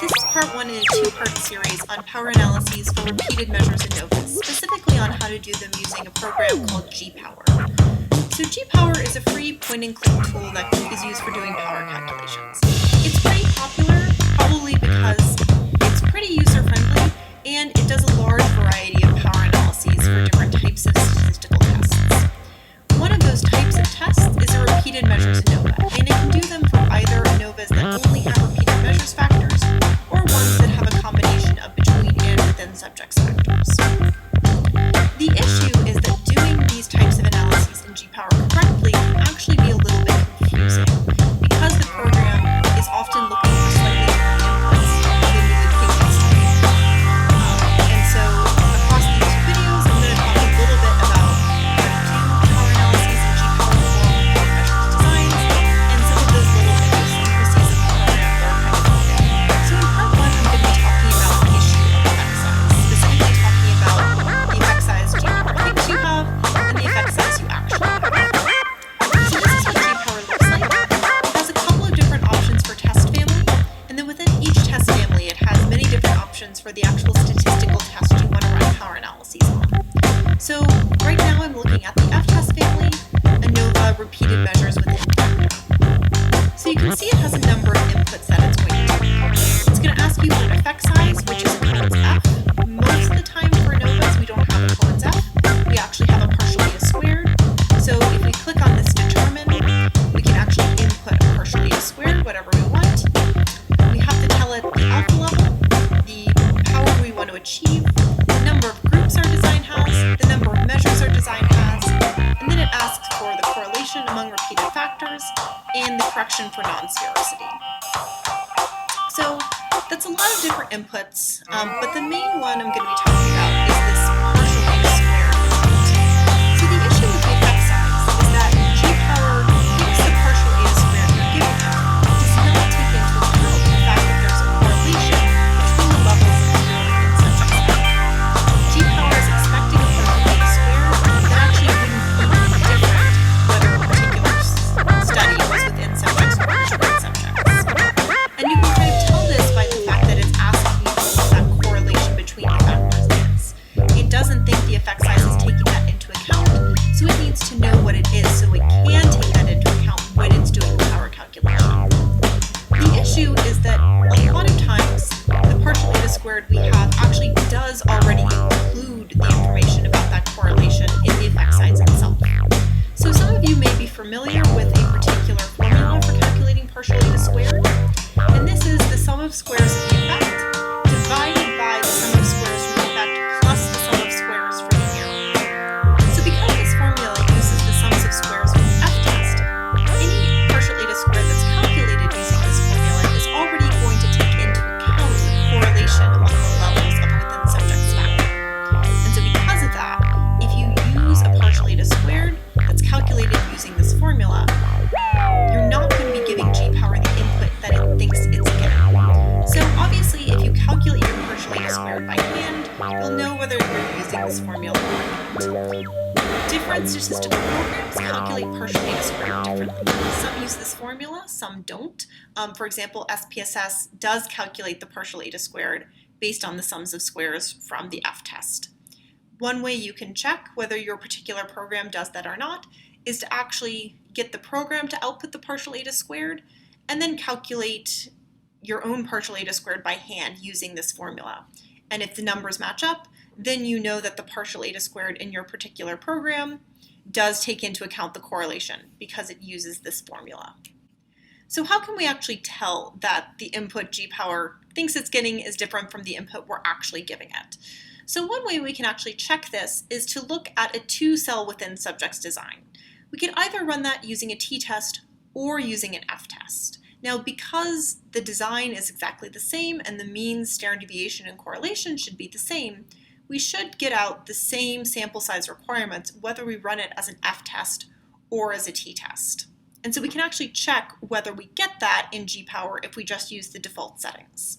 This is part one in a two-part series on power analyses for repeated measures in ANOVAs, specifically on how to do them using a program called G-Power. So G-Power is a free point-and-click tool that is used for doing power calculations. It's pretty popular, probably because it's pretty user-friendly, and it does a large variety of power analyses for different types of statistical tests. One of those types of tests is a repeated measures ANOVA, and it can do them for either ANOVAs that only have repeated measures factors, or ones that have a combination of between and within subjects factors. The issue is that doing these types of analyses in G-Power correctly can actually be a little bit confusing, because the program is often looking for slightly different inputs than you would think it's doing. And so across these two videos, I'm going to talk a little bit about how to do power analyses in G-Power for power measures designs, and some of those little idiosyncrasies of the program that are kind of needed. So in part one, I'm going to be talking about the issue of effect size, specifically talking about the effect size G-Power thinks you have, and the effect size you actually have. So this is what G-Power looks like. It has a couple of different options for test family, and then within each test family it has many different options for the actual statistical test you want to run power analyses on. So right now I'm looking at the F-test family, ANOVA, repeated measures within vector. So you can see it has a number of inputs that it's going to take. It's going to ask you for an effect size, which is occurrence F. Most of the time for ANOVAs we don't have occurrence F. We actually have a partial eta squared. So if we click on this determine, we can actually input a partial eta squared, whatever we want. We have to tell it the alpha level, the power we want to achieve, the number of groups our design has, the number of measures our design has, and then it asks for the correlation among repeated factors and the correction for non-sphericity. So that's a lot of different inputs, but the main one I'm going to be talking about is this partial eta squared input. So the issue with the effect size is that G-Power thinks the partial eta squared you're giving it does not take into account the fact that there's a correlation between the levels of zero within subject factor. G-Power is expecting a partial eta squared that actually wouldn't be different whether a particular study was within subjects or between subjects. And you can kind of tell this by the fact that it's asking you what that correlation between the factors is. It doesn't think the effect size is taking that into account, so it needs to know what it is so it can take that into account when it's doing the power calculation. The issue is that a lot of times the partial eta squared we have actually does already include the information about that correlation in the effect size itself. So some of you may be familiar with a particular formula for calculating partial eta squared, and this is the sum of squares of the effect divided by the sum of squares from the effect plus the sum of squares from the error. So because this formula uses the sums of squares from the F-test, any partial eta squared that's calculated using this formula is already going to take into account the correlation among the levels of within the subject's factor. And so because of that, if you use a partial eta squared that's calculated using this formula, you're not going to be giving G-Power the input that it thinks it's getting. So obviously, if you calculate your partial eta squared by hand, you'll know whether you're using this formula or not. Different statistical programs calculate partial eta squared differently. Some use this formula, some don't. For example, SPSS does calculate the partial eta squared based on the sums of squares from the F-test. One way you can check whether your particular program does that or not is to actually get the program to output the partial eta squared and then calculate your own partial eta squared by hand using this formula. And if the numbers match up, then you know that the partial eta squared in your particular program does take into account the correlation because it uses this formula. So how can we actually tell that the input G-Power thinks it's getting is different from the input we're actually giving it? So one way we can actually check this is to look at a two-cell within subjects design. We can either run that using a t-test or using an f-test. Now, because the design is exactly the same and the mean, standard deviation, and correlation should be the same, we should get out the same sample size requirements whether we run it as an f-test or as a t-test. And so we can actually check whether we get that in G-Power if we just use the default settings.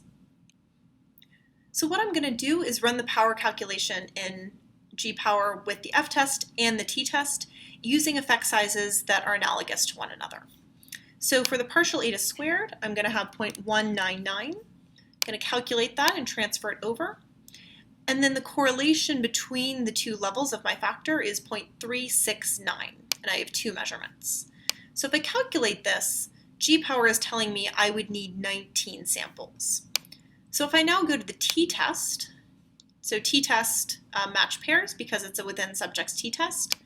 So what I'm going to do is run the power calculation in G-Power with the f-test and the t-test using effect sizes that are analogous to one another. So for the partial eta squared, I'm going to have 0.199. going to calculate that and transfer it over. And then the correlation between the two levels of my factor is 0.369, and I have two measurements. So if I calculate this, G-power is telling me I would need 19 samples. So if I now go to the t-test, so t-test match pairs because it's a within subjects t-test,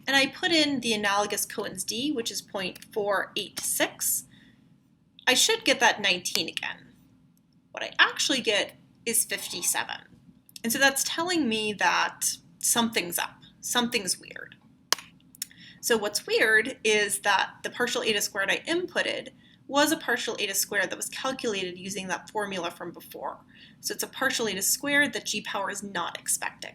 and I put in the analogous Cohen's d, which is 0.486, I should get that 19 again. What I actually get is 57. And so that's telling me that something's up, something's weird. So what's weird is that the partial eta squared I inputted was a partial eta squared that was calculated using that formula from before. So it's a partial eta squared that G-power is not expecting.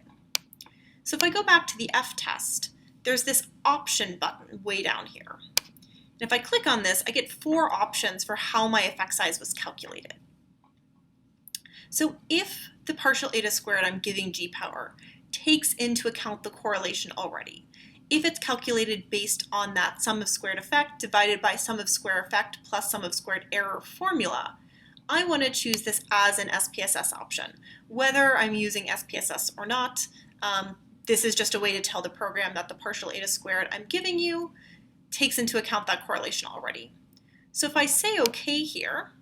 So if I go back to the f-test, there's this option button way down here. And if I click on this, I get 4 options for how my effect size was calculated. So if the partial eta squared I'm giving G-power takes into account the correlation already, if it's calculated based on that sum of squared effect divided by sum of square effect plus sum of squared error formula, I want to choose this as an SPSS option. Whether I'm using SPSS or not, this is just a way to tell the program that the partial eta squared I'm giving you takes into account that correlation already. So if I say OK here,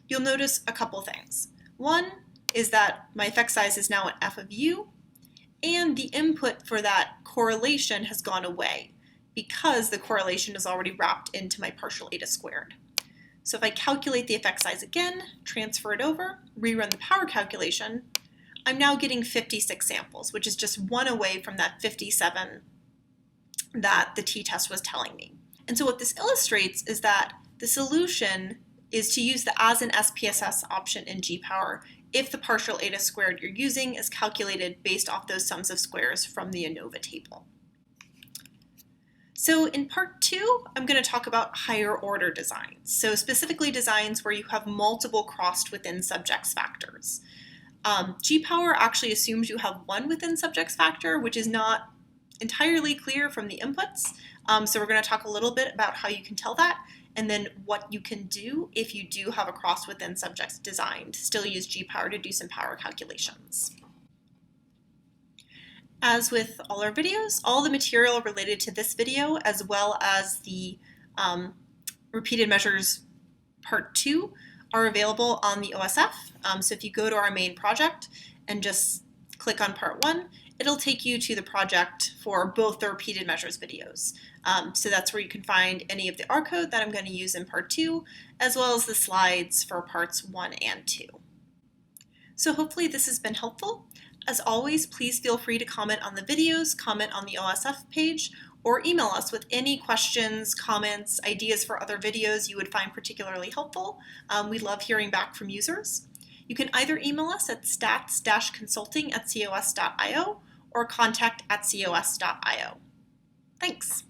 you'll notice a couple things. One is that my effect size is now an f of u, and the input for that correlation has gone away because the correlation is already wrapped into my partial eta squared. So if I calculate the effect size again, transfer it over, rerun the power calculation, I'm now getting 56 samples, which is just one away from that 57 that the t-test was telling me. And so what this illustrates is that the solution is to use the as an SPSS option in G-power if the partial eta squared you're using is calculated based off those sums of squares from the ANOVA table. So in part 2, I'm going to talk about higher order designs. So specifically designs where you have multiple crossed within subjects factors. G-power actually assumes you have one within subjects factor, which is not entirely clear from the inputs. So we're going to talk a little bit about how you can tell that, and then what you can do if you do have a cross within subjects design to still use G-power to do some power calculations. As with all our videos, all the material related to this video, as well as the repeated measures part 2, are available on the OSF. So if you go to our main project and just click on part 1, it'll take you to the project for both the repeated measures videos. So that's where you can find any of the R code that I'm going to use in part 2, as well as the slides for parts 1 and 2. So hopefully this has been helpful. As always, please feel free to comment on the videos, comment on the OSF page, or email us with any questions, comments, ideas for other videos you would find particularly helpful. We love hearing back from users. You can either email us at stats-consulting@cos.io or contact@cos.io. Thanks.